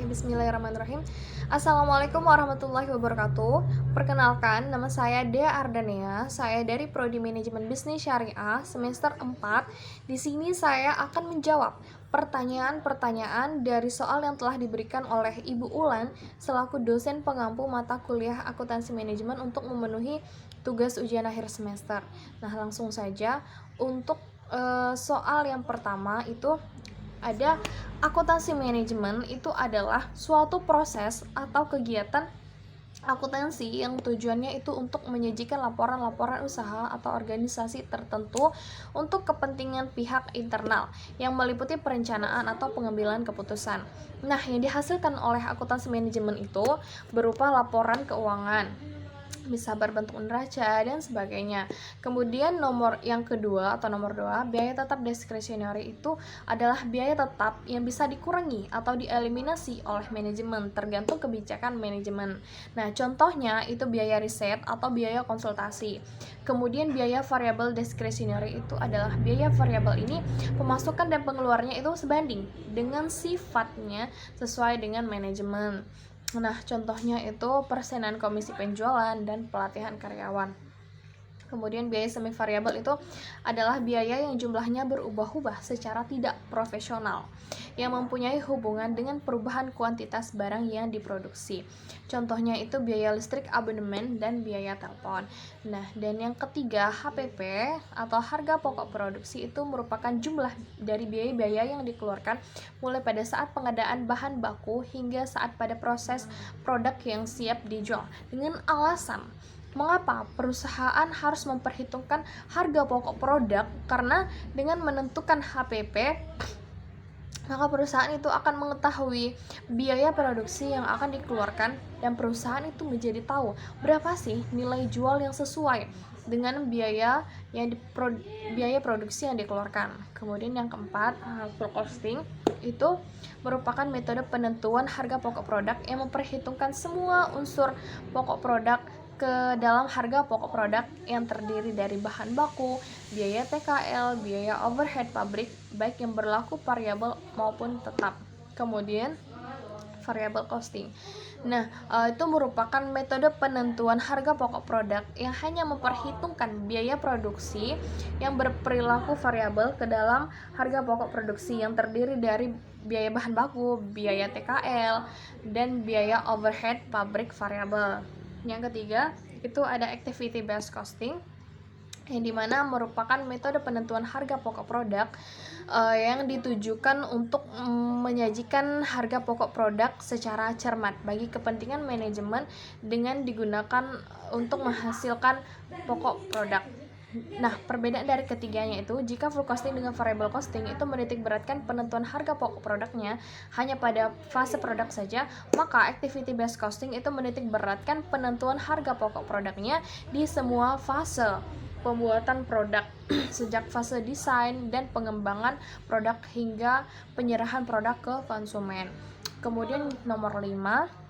Bismillahirrahmanirrahim. Assalamualaikum warahmatullahi wabarakatuh. Perkenalkan, nama saya Dea Ardania. Saya dari Prodi Manajemen Bisnis Syariah semester 4. Di sini saya akan menjawab pertanyaan-pertanyaan dari soal yang telah diberikan oleh Ibu Ulan selaku dosen pengampu mata kuliah Akuntansi Manajemen untuk memenuhi tugas ujian akhir semester. Nah, langsung saja untuk soal yang pertama itu ada akuntansi manajemen. Itu adalah suatu proses atau kegiatan akuntansi yang tujuannya itu untuk menyajikan laporan-laporan usaha atau organisasi tertentu untuk kepentingan pihak internal yang meliputi perencanaan atau pengambilan keputusan. Nah, yang dihasilkan oleh akuntansi manajemen itu berupa laporan keuangan, bisa berbentuk neraca dan sebagainya. Kemudian nomor yang kedua atau nomor 2, biaya tetap diskresioneri itu adalah biaya tetap yang bisa dikurangi atau dieliminasi oleh manajemen tergantung kebijakan manajemen. Nah, contohnya itu biaya riset atau biaya konsultasi. Kemudian biaya variabel diskresioneri itu adalah biaya variabel ini pemasukan dan pengeluarannya itu sebanding dengan sifatnya sesuai dengan manajemen. Nah, contohnya itu persenan komisi penjualan dan pelatihan karyawan. Kemudian biaya semi variabel itu adalah biaya yang jumlahnya berubah-ubah secara tidak profesional, yang mempunyai hubungan dengan perubahan kuantitas barang yang diproduksi. Contohnya itu biaya listrik, abonemen, dan biaya telepon. Nah, dan yang ketiga, HPP atau harga pokok produksi itu merupakan jumlah dari biaya-biaya yang dikeluarkan mulai pada saat pengadaan bahan baku hingga saat pada proses produk yang siap dijual. Dengan alasan mengapa perusahaan harus memperhitungkan harga pokok produk? Karena dengan menentukan HPP, maka perusahaan itu akan mengetahui biaya produksi yang akan dikeluarkan dan perusahaan itu menjadi tahu berapa sih nilai jual yang sesuai dengan biaya produksi yang dikeluarkan. Kemudian yang keempat, full costing itu merupakan metode penentuan harga pokok produk yang memperhitungkan semua unsur pokok produk ke dalam harga pokok produk yang terdiri dari bahan baku, biaya TKL, biaya overhead pabrik, baik yang berlaku variabel maupun tetap. Kemudian variable costing. Nah, itu merupakan metode penentuan harga pokok produk yang hanya memperhitungkan biaya produksi yang berperilaku variabel ke dalam harga pokok produksi yang terdiri dari biaya bahan baku, biaya TKL, dan biaya overhead pabrik variabel. Yang ketiga, itu ada activity based costing, yang dimana merupakan metode penentuan harga pokok produk yang ditujukan untuk menyajikan harga pokok produk secara cermat bagi kepentingan manajemen dengan digunakan untuk menghasilkan pokok produk. Nah, perbedaan dari ketiganya itu, jika full costing dengan variable costing itu menitik beratkan penentuan harga pokok produknya hanya pada fase produk saja, maka activity based costing itu menitik beratkan penentuan harga pokok produknya di semua fase pembuatan produk sejak fase desain dan pengembangan produk hingga penyerahan produk ke konsumen. Kemudian nomor 5,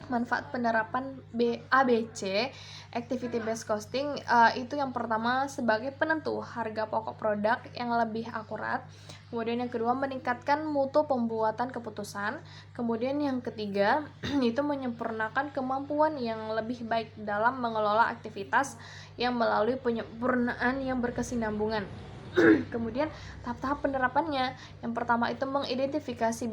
manfaat penerapan ABC activity based costing itu yang pertama sebagai penentu harga pokok produk yang lebih akurat. Kemudian yang kedua, meningkatkan mutu pembuatan keputusan. Kemudian yang ketiga, itu menyempurnakan kemampuan yang lebih baik dalam mengelola aktivitas yang melalui penyempurnaan yang berkesinambungan. Kemudian tahap-tahap penerapannya, yang pertama itu mengidentifikasi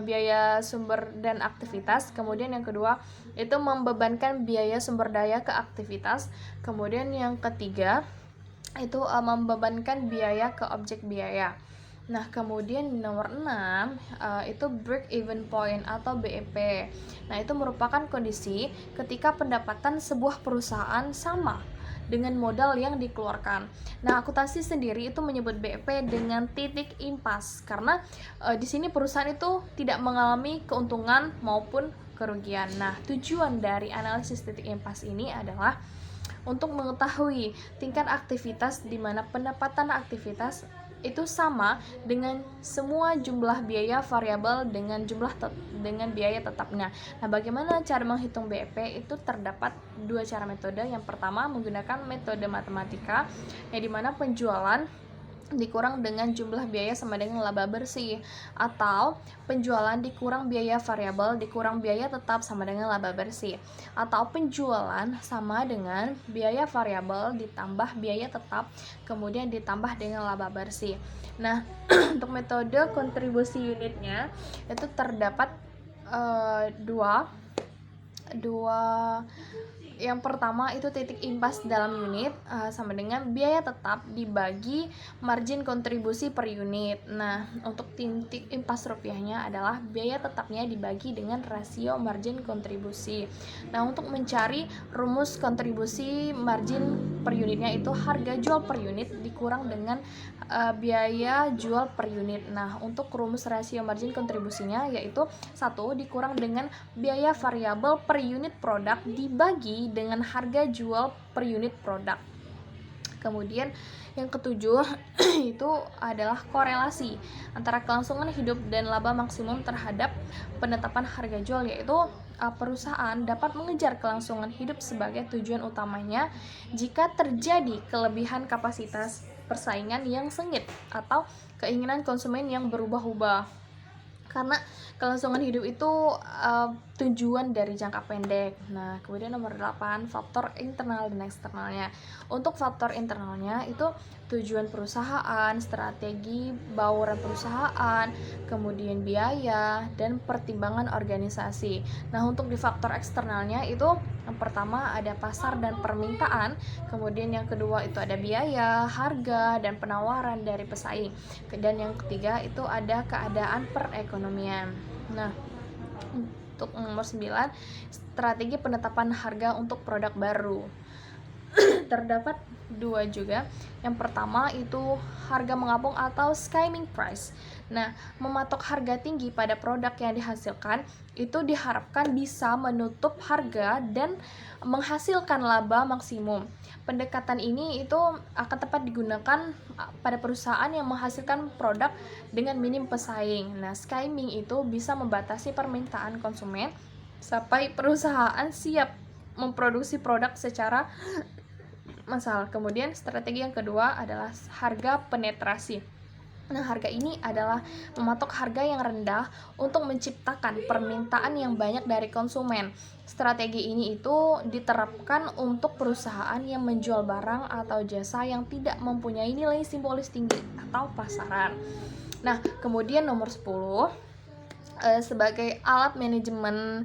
biaya sumber dan aktivitas. Kemudian yang kedua itu membebankan biaya sumber daya ke aktivitas. Kemudian yang ketiga itu membebankan biaya ke objek biaya. Nah, kemudian nomor 6 itu break even point atau BEP. Nah, itu merupakan kondisi ketika pendapatan sebuah perusahaan sama dengan modal yang dikeluarkan. Nah, akuntansi sendiri itu menyebut BEP dengan titik impas karena di sini perusahaan itu tidak mengalami keuntungan maupun kerugian. Nah, tujuan dari analisis titik impas ini adalah untuk mengetahui tingkat aktivitas di mana pendapatan aktivitas itu sama dengan semua jumlah biaya variabel dengan biaya tetapnya. Nah, bagaimana cara menghitung BEP? Itu terdapat dua cara metode. Yang pertama menggunakan metode matematika, yang dimana penjualan dikurang dengan jumlah biaya sama dengan laba bersih, atau penjualan dikurang biaya variabel dikurang biaya tetap sama dengan laba bersih, atau penjualan sama dengan biaya variabel ditambah biaya tetap kemudian ditambah dengan laba bersih. Nah, untuk metode kontribusi unitnya itu terdapat dua. Yang pertama itu titik impas dalam unit sama dengan biaya tetap dibagi margin kontribusi per unit. Nah, untuk titik impas rupiahnya adalah biaya tetapnya dibagi dengan rasio margin kontribusi. Nah, untuk mencari rumus kontribusi margin per unitnya itu harga jual per unit dikurang dengan biaya jual per unit. Nah, untuk rumus rasio margin kontribusinya yaitu 1 dikurang dengan biaya variabel per unit produk dibagi dengan harga jual per unit produk. Kemudian yang ketujuh itu adalah korelasi antara kelangsungan hidup dan laba maksimum terhadap penetapan harga jual, yaitu perusahaan dapat mengejar kelangsungan hidup sebagai tujuan utamanya jika terjadi kelebihan kapasitas persaingan yang sengit atau keinginan konsumen yang berubah-ubah. Karena kelangsungan hidup itu tujuan dari jangka pendek. Nah, kemudian nomor 8, faktor internal dan eksternalnya. Untuk faktor internalnya itu tujuan perusahaan, strategi bauran perusahaan, kemudian biaya, dan pertimbangan organisasi. Nah, untuk di faktor eksternalnya itu yang pertama ada pasar dan permintaan, kemudian yang kedua itu ada biaya, harga, dan penawaran dari pesaing, dan yang ketiga itu ada keadaan perekonomian. Nah, untuk nomor 9, strategi penetapan harga untuk produk baru. Terdapat dua juga. Yang pertama itu harga mengapung atau skimming price. Nah, mematok harga tinggi pada produk yang dihasilkan itu diharapkan bisa menutup harga dan menghasilkan laba maksimum. Pendekatan ini itu akan tepat digunakan pada perusahaan yang menghasilkan produk dengan minim pesaing. Nah, skimming itu bisa membatasi permintaan konsumen sampai perusahaan siap memproduksi produk secara massal. Kemudian strategi yang kedua adalah harga penetrasi. Nah, harga ini adalah mematok harga yang rendah untuk menciptakan permintaan yang banyak dari konsumen. Strategi ini itu diterapkan untuk perusahaan yang menjual barang atau jasa yang tidak mempunyai nilai simbolis tinggi atau pasaran. Nah, kemudian nomor 10, sebagai alat manajemen.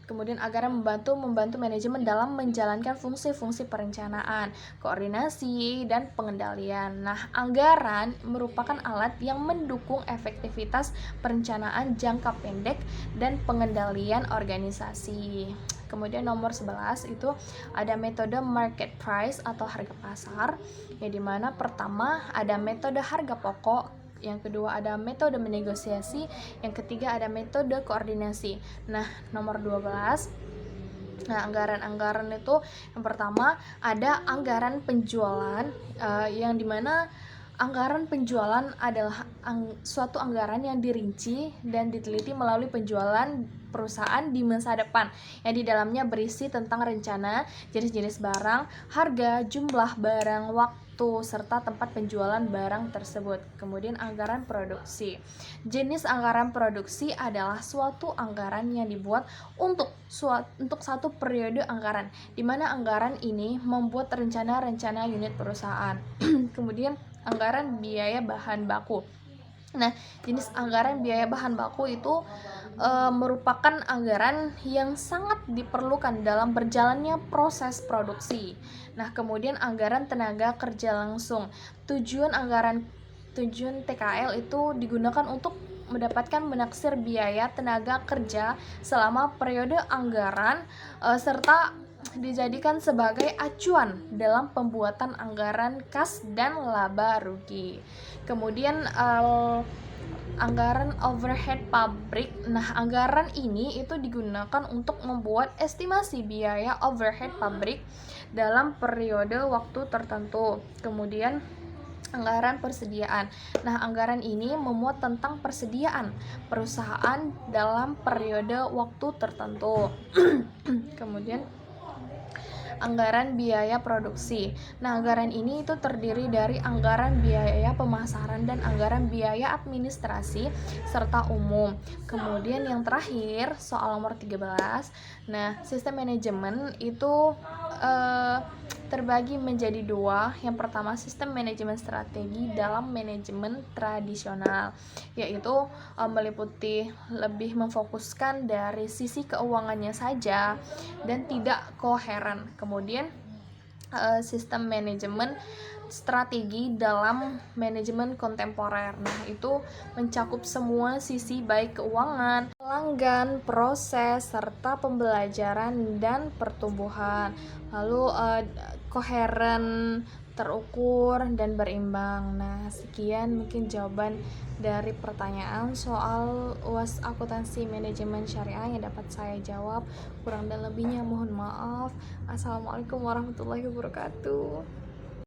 Kemudian anggaran membantu manajemen dalam menjalankan fungsi-fungsi perencanaan, koordinasi, dan pengendalian. Nah, anggaran merupakan alat yang mendukung efektivitas perencanaan jangka pendek dan pengendalian organisasi. Kemudian nomor 11 itu ada metode market price atau harga pasar, yang dimana pertama ada metode harga pokok, yang kedua ada metode menegosiasi, yang ketiga ada metode koordinasi. Nah, nomor 12, nah anggaran itu yang pertama ada anggaran penjualan, yang dimana anggaran penjualan adalah suatu anggaran yang dirinci dan diteliti melalui penjualan perusahaan di masa depan, yang di dalamnya berisi tentang rencana, jenis-jenis barang, harga, jumlah barang, waktu, serta tempat penjualan barang tersebut. Kemudian anggaran produksi. Jenis anggaran produksi adalah suatu anggaran yang dibuat untuk satu periode anggaran, di mana anggaran ini membuat rencana-rencana unit perusahaan. Kemudian anggaran biaya bahan baku. Nah, jenis anggaran biaya bahan baku itu merupakan anggaran yang sangat diperlukan dalam berjalannya proses produksi. Nah, kemudian anggaran tenaga kerja langsung. Tujuan TKL itu digunakan untuk mendapatkan menaksir biaya tenaga kerja selama periode anggaran, serta dijadikan sebagai acuan dalam pembuatan anggaran kas dan laba rugi. Kemudian anggaran overhead pabrik. Nah, anggaran ini itu digunakan untuk membuat estimasi biaya overhead pabrik dalam periode waktu tertentu. Kemudian anggaran persediaan. Nah, anggaran ini memuat tentang persediaan perusahaan dalam periode waktu tertentu. Kemudian anggaran biaya produksi. Nah, anggaran ini itu terdiri dari anggaran biaya pemasaran dan anggaran biaya administrasi serta umum. Kemudian yang terakhir, soal nomor 13. Nah, sistem manajemen itu terbagi menjadi dua. Yang pertama, sistem manajemen strategi dalam manajemen tradisional, yaitu meliputi lebih memfokuskan dari sisi keuangannya saja dan tidak koheren. Kemudian sistem manajemen strategi dalam manajemen kontemporer. Nah, itu mencakup semua sisi baik keuangan, pelanggan, proses, serta pembelajaran dan pertumbuhan. Lalu koheren, terukur, dan berimbang. Nah, sekian mungkin jawaban dari pertanyaan soal UAS Akuntansi Manajemen Syariah yang dapat saya jawab. Kurang dan lebihnya mohon maaf. Assalamualaikum warahmatullahi wabarakatuh.